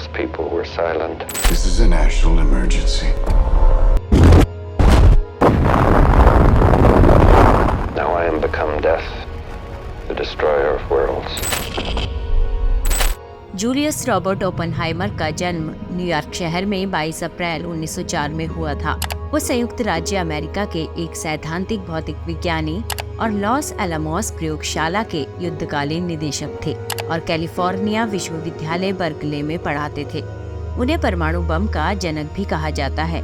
Most people were silent. This is a national emergency. Now I am become death, the destroyer of worlds. Julius Robert Oppenheimer का जन्म New York शहर में 22 अप्रैल 1904 में हुआ था। वो संयुक्त राज्य अमेरिका के एक सैद्धांतिक भौतिक विज्ञानी और लॉस एलामोस प्रयोगशाला के युद्धकालीन निदेशक थे और कैलिफोर्निया विश्वविद्यालय बर्कले में पढ़ाते थे। उन्हें परमाणु बम का जनक भी कहा जाता है।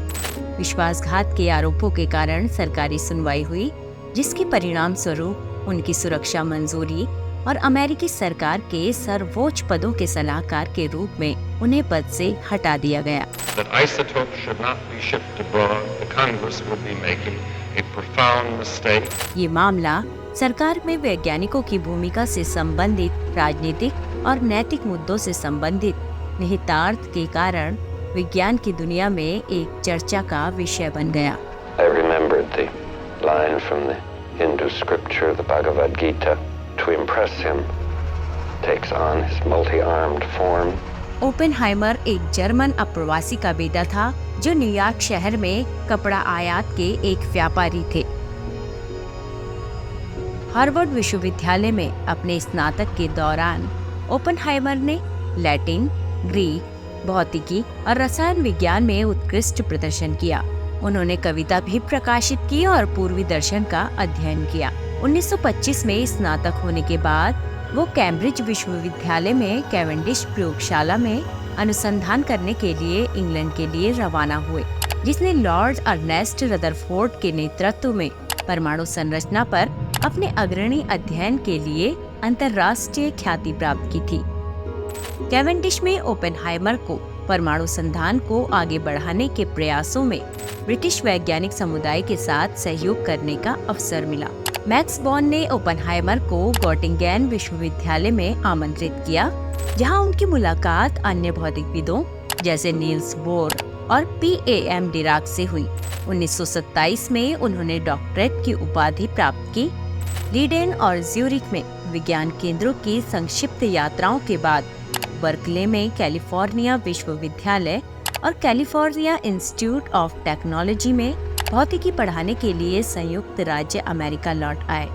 विश्वासघात के आरोपों के कारण सरकारी सुनवाई हुई, जिसके परिणाम स्वरूप उनकी सुरक्षा मंजूरी और अमेरिकी सरकार के सर्वोच्च पदों के सलाहकार के रूप में उन्हें पद से हटा दिया गया। That isotopes should not be shipped abroad, the Congress would be making a profound mistake. ये मामला सरकार में वैज्ञानिकों की भूमिका से संबंधित राजनीतिक और नैतिक मुद्दों से संबंधित निहितार्थ के कारण विज्ञान की दुनिया में एक चर्चा का विषय बन गया। I remembered the line from the Hindu scripture, the Bhagavad Gita. To impress him, takes on his multi-armed form. Oppenheimer एक जर्मन अप्रवासी का बेटा था जो न्यूयॉर्क शहर में कपड़ा आयात के एक व्यापारी थे। हार्वर्ड विश्वविद्यालय में अपने स्नातक के दौरान ओपेनहाइमर ने लैटिन, ग्रीक, भौतिकी और रसायन विज्ञान में उत्कृष्ट प्रदर्शन किया। उन्होंने कविता भी प्रकाशित की और पूर्वी दर्शन का अध्ययन किया। 1925 में स्नातक होने के बाद वो कैम्ब्रिज विश्वविद्यालय में कैवेंडिश प्रयोगशाला में अनुसंधान करने के लिए इंग्लैंड के लिए रवाना हुए, जिसने लॉर्ड अर्नेस्ट रदरफोर्ड के नेतृत्व में परमाणु संरचना पर अपने अग्रणी अध्ययन के लिए अंतर्राष्ट्रीय ख्याति प्राप्त की थी। कैवेंडिश में ओपेनहाइमर को परमाणु संधान को आगे बढ़ाने के प्रयासों में ब्रिटिश वैज्ञानिक समुदाय के साथ सहयोग करने का अवसर मिला। मैक्स बॉर्न ने ओपेनहाइमर को गोटिंगेन विश्वविद्यालय में आमंत्रित किया, जहां उनकी मुलाकात अन्य भौतिकविदों जैसे नील्स बोर और पीएम डिराक से हुई। 1927 में उन्होंने डॉक्टरेट की उपाधि प्राप्त की। लीडेन और ज्यूरिख में विज्ञान केंद्रों की संक्षिप्त यात्राओं के बाद बर्कले में कैलिफोर्निया विश्वविद्यालय और कैलिफोर्निया इंस्टीट्यूट ऑफ टेक्नोलॉजी में भौतिकी पढ़ाने के लिए संयुक्त राज्य अमेरिका लौट आए।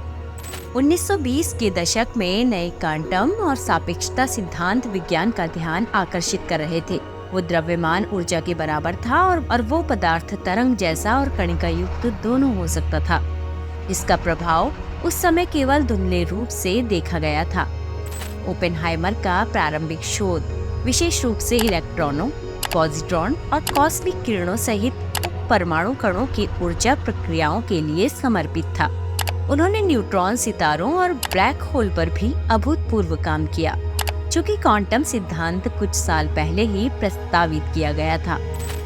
1920 के दशक में नए क्वांटम और सापेक्षता सिद्धांत विज्ञान का ध्यान आकर्षित कर रहे थे। वो द्रव्यमान ऊर्जा के बराबर था और वो पदार्थ तरंग जैसा और कणिका युक्त दोनों हो सकता था। इसका प्रभाव उस समय केवल धुंधले रूप से देखा गया था। ओपेनहाइमर का प्रारंभिक शोध विशेष रूप से इलेक्ट्रॉनों, पॉजिट्रॉन और कॉस्मिक किरणों सहित परमाणु कणों की ऊर्जा प्रक्रियाओं के लिए समर्पित था। उन्होंने न्यूट्रॉन सितारों और ब्लैक होल पर भी अभूतपूर्व काम किया, चूँकि क्वांटम सिद्धांत कुछ साल पहले ही प्रस्तावित किया गया था।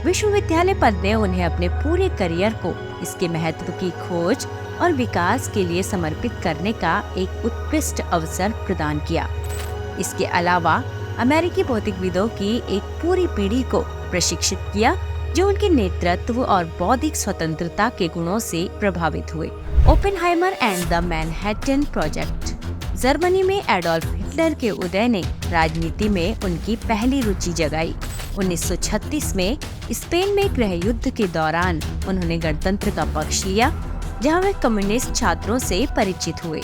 विश्वविद्यालय पद ने उन्हें अपने पूरे करियर को इसके महत्व की खोज और विकास के लिए समर्पित करने का एक उत्कृष्ट अवसर प्रदान किया। इसके अलावा अमेरिकी भौतिकविदों की एक पूरी पीढ़ी को प्रशिक्षित किया, जो उनके नेतृत्व और बौद्धिक स्वतंत्रता के गुणों से प्रभावित हुए। Oppenheimer and the Manhattan project. Germany में एडोल्फ हिटलर के उदय ने राजनीति में उनकी पहली रुचि जगाई। 1936 में स्पेन में गृह युद्ध के दौरान उन्होंने गणतंत्र का पक्ष लिया, जहां वे कम्युनिस्ट छात्रों से परिचित हुए।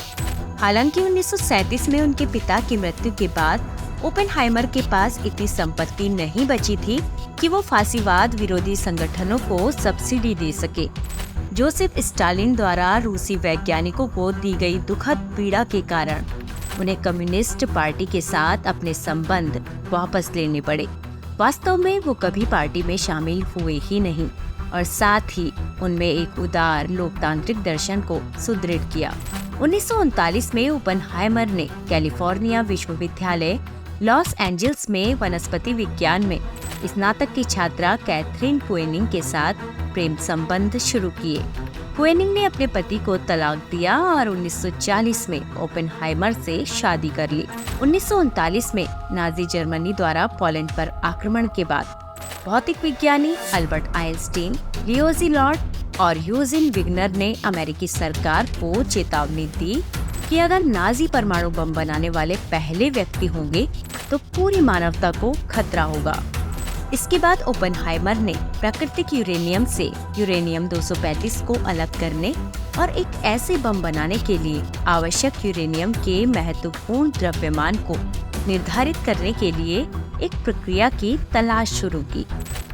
हालांकि 1937 में उनके पिता की मृत्यु के बाद ओपेनहाइमर के पास इतनी संपत्ति नहीं बची थी कि वो फांसीवाद विरोधी संगठनों को सब्सिडी दे सके। जोसेफ स्टालिन द्वारा रूसी वैज्ञानिकों को दी गई दुखद पीड़ा के कारण उन्हें कम्युनिस्ट पार्टी के साथ अपने संबंध वापस लेने पड़े। वास्तव में वो कभी पार्टी में शामिल हुए ही नहीं और साथ ही उनमें एक उदार लोकतांत्रिक दर्शन को सुदृढ़ किया। 1939 में ओपेनहाइमर ने कैलिफोर्निया विश्वविद्यालय लॉस एंजल्स में वनस्पति विज्ञान में स्नातक की छात्रा कैथरीन क्वेनिंग के साथ प्रेम संबंध शुरू किए। क्वेनिंग ने अपने पति को तलाक दिया और 1940 में ओपेनहाइमर से शादी कर ली। 1939 में नाजी जर्मनी द्वारा पोलैंड पर आक्रमण के बाद भौतिक विज्ञानी अल्बर्ट आइंस्टीन, लियो ज़िलॉर्ड और यूजिन विग्नर ने अमेरिकी सरकार को चेतावनी दी कि अगर नाजी परमाणु बम बनाने वाले पहले व्यक्ति होंगे तो पूरी मानवता को खतरा होगा। इसके बाद ओपेनहाइमर ने प्राकृतिक यूरेनियम से यूरेनियम 235 को अलग करने और एक ऐसे बम बनाने के लिए आवश्यक यूरेनियम के महत्वपूर्ण द्रव्यमान को निर्धारित करने के लिए एक प्रक्रिया की तलाश शुरू की।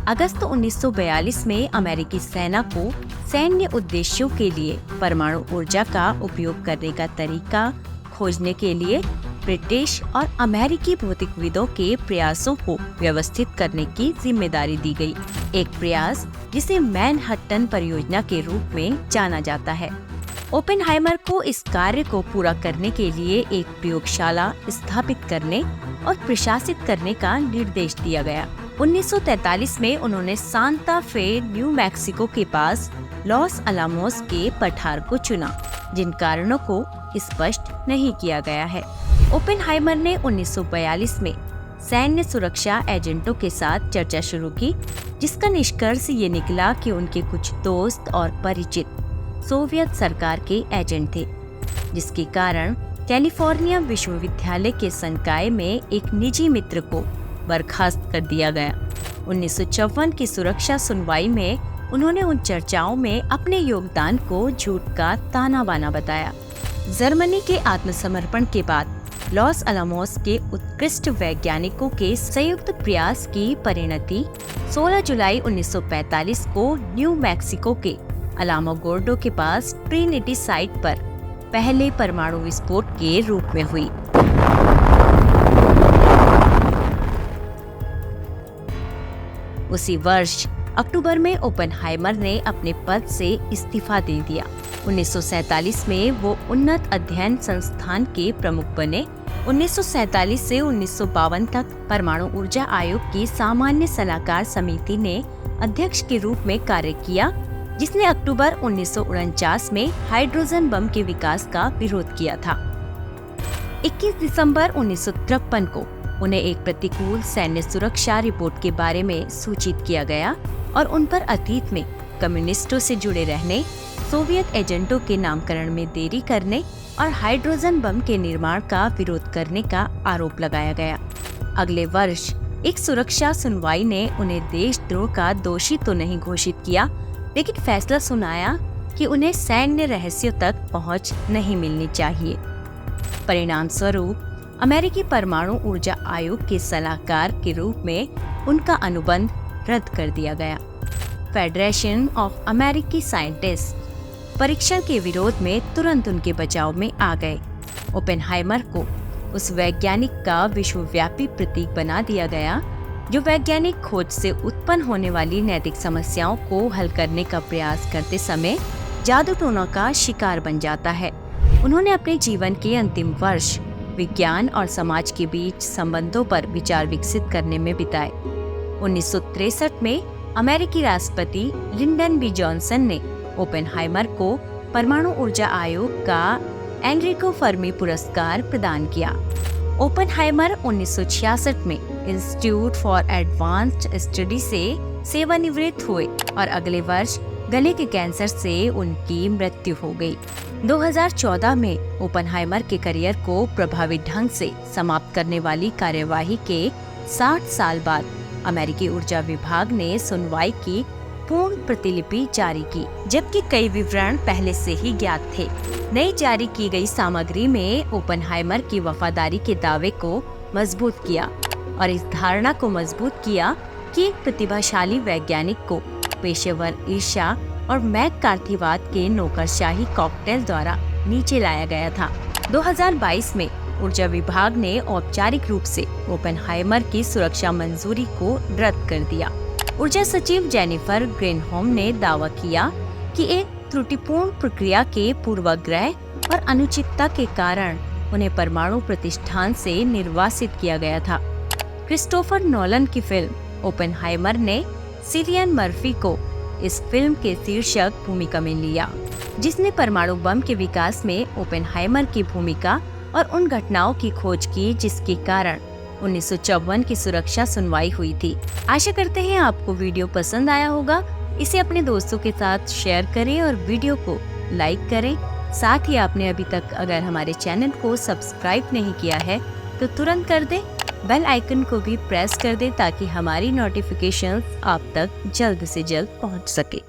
अगस्त 1942 में अमेरिकी सेना को सैन्य उद्देश्यों के लिए परमाणु ऊर्जा का उपयोग करने का तरीका खोजने के लिए ब्रिटिश और अमेरिकी भौतिकविदों के प्रयासों को व्यवस्थित करने की जिम्मेदारी दी गई। एक प्रयास जिसे मैनहट्टन परियोजना के रूप में जाना जाता है। ओपेनहाइमर को इस कार्य को पूरा करने के लिए एक प्रयोगशाला स्थापित करने और प्रशासित करने का निर्देश दिया गया। 1943 में उन्होंने सांता फे, न्यू मैक्सिको के पास लॉस अलामोस के पठार को चुना, जिन कारणों को स्पष्ट नहीं किया गया है। ओपेनहाइमर ने 1942 में सैन्य सुरक्षा एजेंटों के साथ चर्चा शुरू की, जिसका निष्कर्ष ये निकला कि उनके कुछ दोस्त और परिचित सोवियत सरकार के एजेंट थे, जिसके कारण कैलिफोर्निया विश्वविद्यालय के संकाय में एक निजी मित्र को बर्खास्त कर दिया गया। 1954 की सुरक्षा सुनवाई में उन्होंने उन चर्चाओं में अपने योगदान को झूठ का ताना बाना बताया। जर्मनी के आत्मसमर्पण के बाद लॉस अलामोस के उत्कृष्ट वैज्ञानिकों के संयुक्त प्रयास की परिणति 16 जुलाई 1945 को न्यू मैक्सिको के अलामोगोर्डो के पास ट्रिनिटी साइट पर पहले परमाणु विस्फोट के रूप में हुई। उसी वर्ष अक्टूबर में ओपेनहाइमर ने अपने पद से इस्तीफा दे दिया। 1947 में वो उन्नत अध्ययन संस्थान के प्रमुख बने। 1947 से 1952 तक परमाणु ऊर्जा आयोग की सामान्य सलाहकार समिति ने अध्यक्ष के रूप में कार्य किया, जिसने अक्टूबर 1949 में हाइड्रोजन बम के विकास का विरोध किया था। 21 दिसंबर 1953 को उन्हें एक प्रतिकूल सैन्य सुरक्षा रिपोर्ट के बारे में सूचित किया गया और उन पर अतीत में कम्युनिस्टों से जुड़े रहने, सोवियत एजेंटों के नामकरण में देरी करने और हाइड्रोजन बम के निर्माण का विरोध करने का आरोप लगाया गया। अगले वर्ष एक सुरक्षा सुनवाई ने उन्हें देशद्रोह का दोषी तो नहीं घोषित किया, लेकिन फैसला सुनाया कि उन्हें सैन्य रहस्यों तक पहुंच नहीं मिलनी चाहिए। परिणाम स्वरूप अमेरिकी परमाणु ऊर्जा आयोग के सलाहकार के रूप में उनका अनुबंध रद्द कर दिया गया। फेडरेशन ऑफ अमेरिकी साइंटिस्ट परीक्षण के विरोध में तुरंत उनके बचाव में आ गए। ओपेनहाइमर को उस वैज्ञानिक का विश्वव्यापी प्रतीक बना दिया गया जो वैज्ञानिक खोज से उत्पन्न होने वाली नैतिक समस्याओं को हल करने का प्रयास करते समय जादू टोना का शिकार बन जाता है। उन्होंने अपने जीवन के अंतिम वर्ष विज्ञान और समाज के बीच संबंधों पर विचार विकसित करने में बिताए। 1963 में अमेरिकी राष्ट्रपति लिंडन बी जॉनसन ने ओपेनहाइमर को परमाणु ऊर्जा आयोग का एनरिको फर्मी पुरस्कार प्रदान किया। ओपेनहाइमर 1966 में इंस्टीट्यूट फॉर एडवांस्ड स्टडी से सेवानिवृत्त हुए और अगले वर्ष गले के कैंसर से उनकी मृत्यु हो गई। 2014 में ओपेनहाइमर के करियर को प्रभावी ढंग से समाप्त करने वाली कार्यवाही के 60 साल बाद अमेरिकी ऊर्जा विभाग ने सुनवाई की पूर्ण प्रतिलिपि जारी की, जबकि कई विवरण पहले से ही ज्ञात थे। नई जारी की गई सामग्री में ओपेनहाइमर की वफादारी के दावे को मजबूत किया और इस धारणा को मजबूत किया कि एक प्रतिभाशाली वैज्ञानिक को पेशेवर ईर्ष्या और मैककार्थीवाद के नौकरशाही कॉकटेल द्वारा नीचे लाया गया था। 2022 में ऊर्जा विभाग ने औपचारिक रूप से ओपेनहाइमर की सुरक्षा मंजूरी को रद्द कर दिया। ऊर्जा सचिव जेनिफर ग्रेनहोम ने दावा किया कि एक त्रुटिपूर्ण प्रक्रिया के पूर्वाग्रह और अनुचितता के कारण उन्हें परमाणु प्रतिष्ठान से निर्वासित किया गया था। क्रिस्टोफर नोलन की फिल्म ओपेनहाइमर ने सिलियन मर्फी को इस फिल्म के शीर्षक भूमिका में लिया, जिसने परमाणु बम के विकास में ओपेनहाइमर की भूमिका और उन घटनाओं की खोज की जिसके कारण 1954 की सुरक्षा सुनवाई हुई थी। आशा करते हैं आपको वीडियो पसंद आया होगा। इसे अपने दोस्तों के साथ शेयर करें और वीडियो को लाइक करें। साथ ही आपने अभी तक अगर हमारे चैनल को सब्सक्राइब नहीं किया है तो तुरंत कर दें, बेल आइकन को भी प्रेस कर दें ताकि हमारी नोटिफिकेशंस आप तक जल्द से जल्द पहुंच सके।